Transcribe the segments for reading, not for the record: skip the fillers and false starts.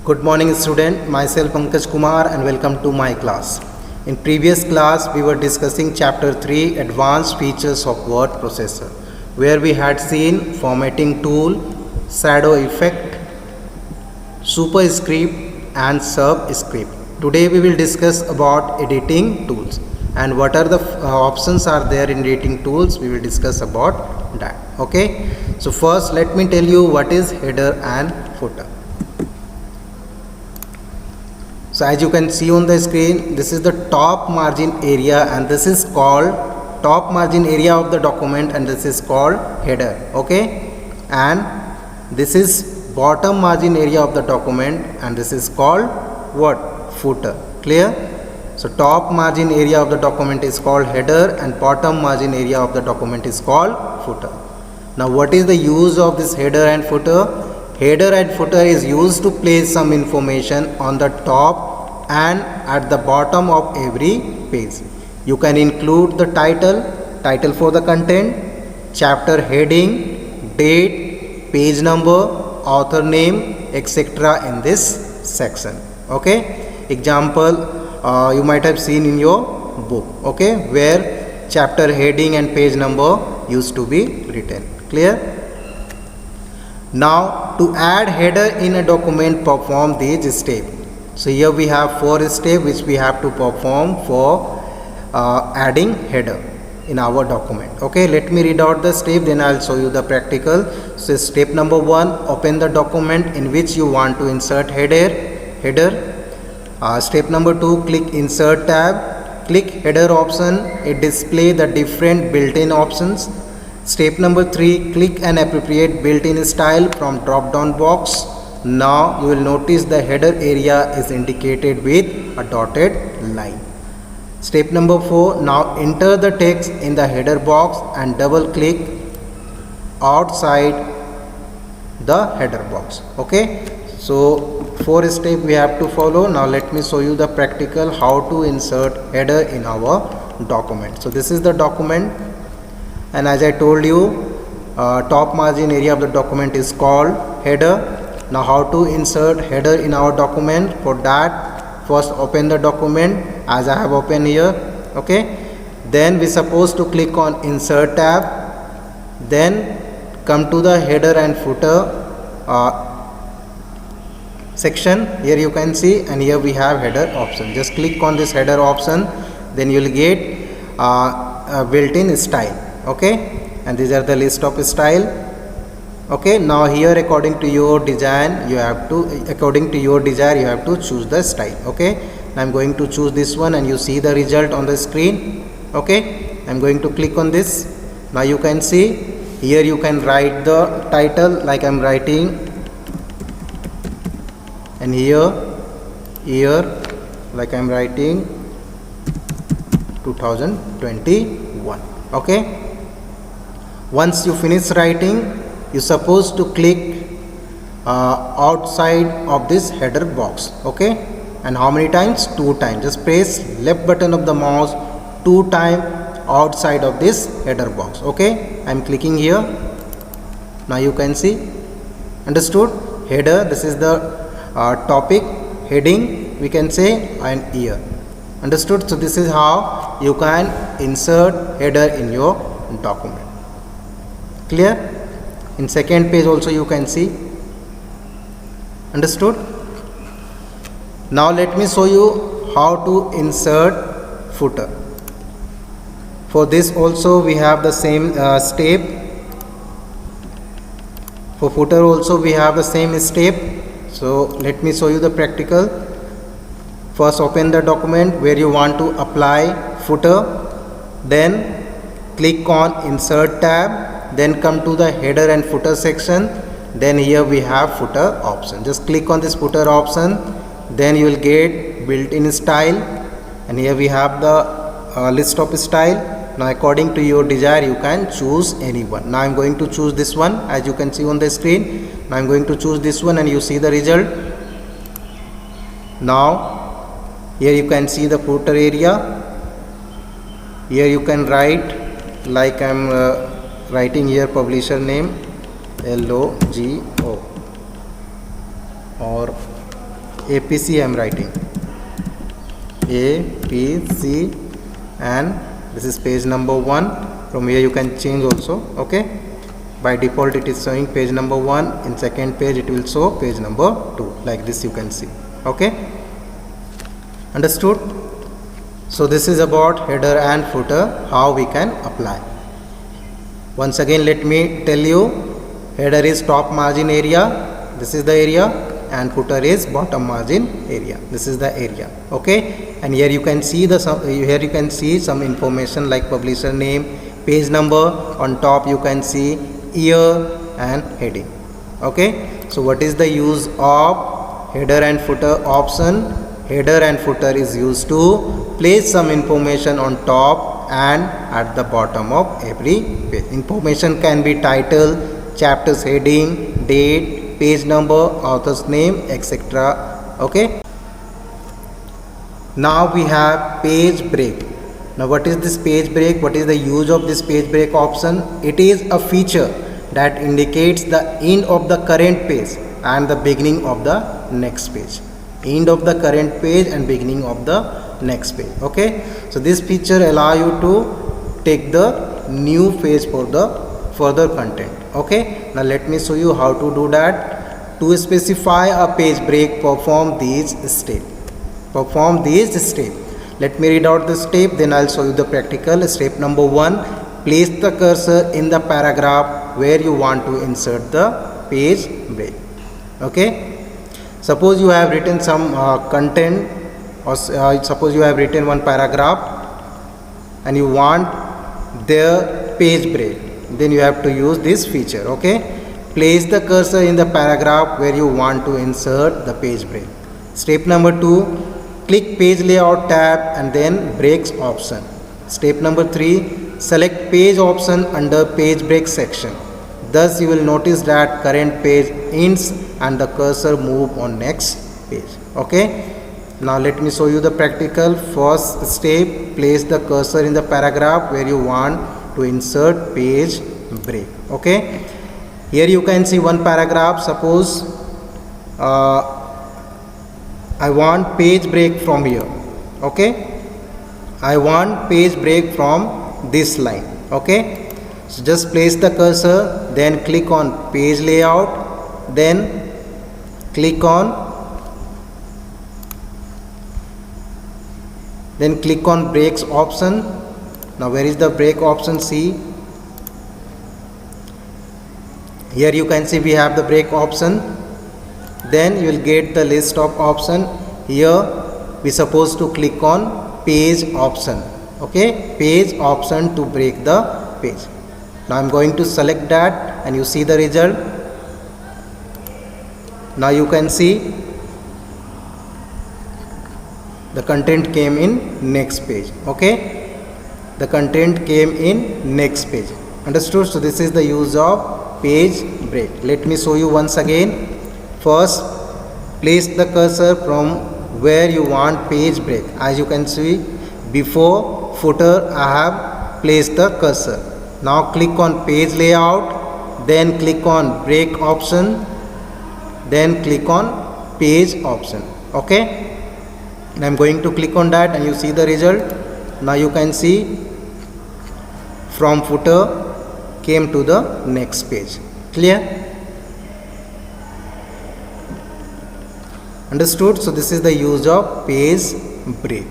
Good morning student, myself Pankaj Kumar and welcome to my class. In previous class we were discussing chapter 3 advanced features of word processor where we had seen formatting tool, shadow effect, superscript and subscript. Today we will discuss about editing tools and what are the options are there in editing tools. We will discuss about that. Okay, so first let me tell you what is header and footer. So as you can see on the screen, this is the top margin area and this is called top margin area of the document and this is called header. Okay, and this is bottom margin area of the document and this is called what? Footer. Clear? So top margin area of the document is called header and bottom margin area of the document is called footer. Now what is the use of this header and footer? Header and footer is used to place some information on the top and at the bottom of every page. You can include the title for the content, chapter heading, date, page number, author name, etc. in this section. Okay, example you might have seen in your book. Okay, where chapter heading and page number used to be written. Clear? Now to add header in a document, perform these steps. So here we have 4 steps which we have to perform for adding header in our document. Okay, let me read out the step, then I'll show you the practical. So step number 1, open the document in which you want to insert header. Step number 2, click insert tab, click header option, it display the different built-in options. Step number 3, click an appropriate built-in style from drop down box. Now you will notice the header area is indicated with a dotted line. Step number 4, now enter the text in the header box and double click outside the header box. Okay, so 4 steps we have to follow. Now let me show you the practical how to insert header in our document. So this is the document. And as I told you, top margin area of the document is called header. Now how to insert header in our document? For that, first open the document as I have opened here. Okay, then we supposed to click on insert tab, then come to the header and footer section. Here you can see, and here we have header option. Just click on this header option, then you will get a built-in style. Okay, and these are the list of style. Okay, now here according to your design you have to choose the style. Okay, I'm going to choose this one and you see the result on the screen. Okay, I'm going to click on this. Now you can see here you can write the title like I'm writing, and here like I'm writing 2021. Okay, once you finish writing, you supposed to click outside of this header box. Okay, and how many times? 2 times. Just press left button of the mouse 2 times outside of this header box. Okay, I'm clicking here. Now you can see. Understood? Header, this is the topic, heading we can say, and year. Understood? So this is how you can insert header in your document. Clear? In second page also you can see. Understood? Now let me show you how to insert footer. For this also we have the same step. For footer also we have the same step. So let me show you the practical. First open the document where you want to apply footer, then click on insert tab, then come to the header and footer section, then here we have footer option. Just click on this footer option, then you will get built-in style, and here we have the list of style. Now according to your desire you can choose any one. Now I'm going to choose this one as you can see on the screen. Now I'm going to choose this one and you see the result. Now here you can see the footer area. Here you can write like I'm writing here publisher name LOGO or APC I am writing, APC, and this is page number 1. From here you can change also. Okay, by default it is showing page number 1. In second page it will show page number 2, like this you can see. Okay, understood? So this is about header and footer, how we can apply. Once again let me tell you, header is top margin area, this is the area, and footer is bottom margin area, this is the area. Okay, and here you can see some information like publisher name, page number. On top you can see year and heading. Okay, so what is the use of header and footer option? Header and footer is used to place some information on top and at the bottom of every page. Information can be title, chapter's heading, date, page number, author's name, etc. Okay, now we have page break. Now what is this page break? What is the use of this page break option? It is a feature that indicates the end of the current page and the beginning of the next page. End of the current page and beginning of the next page. Okay, so this feature allow you to take the new page for the further content. Okay, now let me show you how to do that. To specify a page break, perform these steps. Let me read out the step, then I'll show you the practical. Step number 1, place the cursor in the paragraph where you want to insert the page break. Okay, suppose you have written some content, or suppose you have written one paragraph and you want their page break, then you have to use this feature. Okay, place the cursor in the paragraph where you want to insert the page break. Step number 2, click page layout tab and then breaks option. Step number 3, select page option under page break section. Thus you will notice that current page ends and the cursor move on next page. Okay, now let me show you the practical. First step, place the cursor in the paragraph where you want to insert page break. Okay, here you can see one paragraph. Suppose I want page break from here. Okay, I want page break from this line. Okay, so just place the cursor, then click on page layout, then click on breaks option. Now where is the break option? See, here you can see we have the break option. Then you will get the list of option. Here we supposed to click on page option. Okay, page option to break the page. Now I am going to select that and you see the result. Now you can see the content came in next page. Okay, the content came in next page. Understood? So this is the use of page break. Let me show you once again. First, place the cursor from where you want page break. As you can see, before footer I have placed the cursor. Now click on page layout, then click on break option, then click on page option. Okay, and I am going to click on that and you see the result. Now you can see from footer came to the next page. Clear? Understood? So this is the use of page break.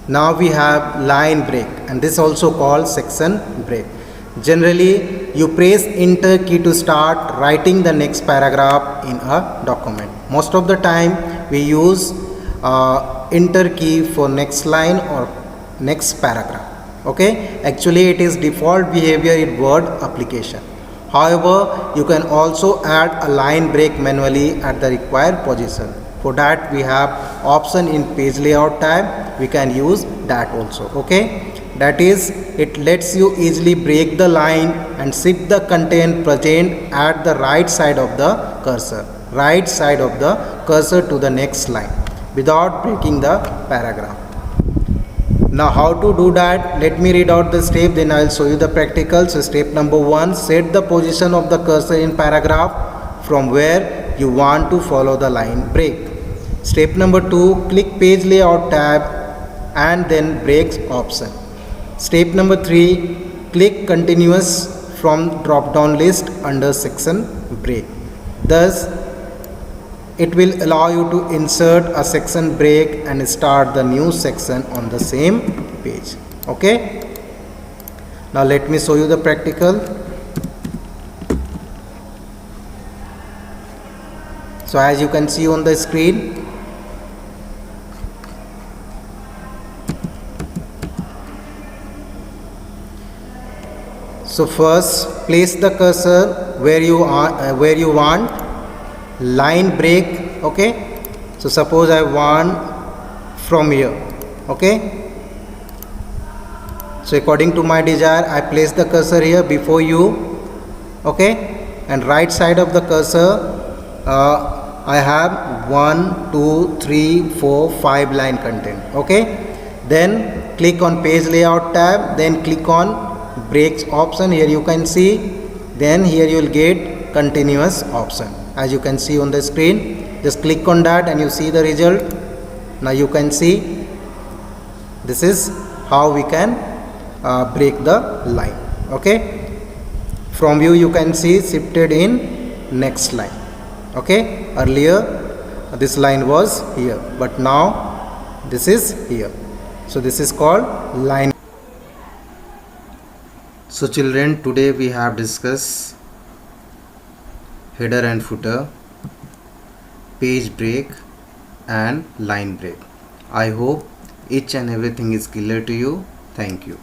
Now we have line break, and this also called section break. Generally you press enter key to start writing the next paragraph in a document. Most of the time we use enter key for next line or next paragraph. Okay, actually it is default behavior in Word application. However, you can also add a line break manually at the required position. For that we have option in page layout tab. We can use that also. Okay, that is, it lets you easily break the line and shift the content present at the right side of the cursor to the next line without breaking the paragraph. Now how to do that? Let me read out the step, then I will show you the practical. So step number 1, set the position of the cursor in paragraph from where you want to follow the line break. Step number 2, click page layout tab and then breaks option. Step number 3, click continuous from drop down list under section break. Thus it will allow you to insert a section break and start the new section on the same page. Okay, now let me show you the practical. So as you can see on the screen, so first place the cursor where you want line break. Okay, so suppose I want from here. Okay, so according to my desire I place the cursor here before you. Okay, and right side of the cursor I have 1 2 3 4 5 line content. Okay, then click on page layout tab, then click on breaks option. Here you can see, then here you will get continuous option. As you can see on the screen, just click on that and you see the result. Now you can see this is how we can break the line. Okay, from view you can see shifted in next line. Okay, earlier this line was here, but now this is here. So this is called line. So children, today we have discussed header and footer, page break and line break. I hope each and everything is clear to you. Thank you.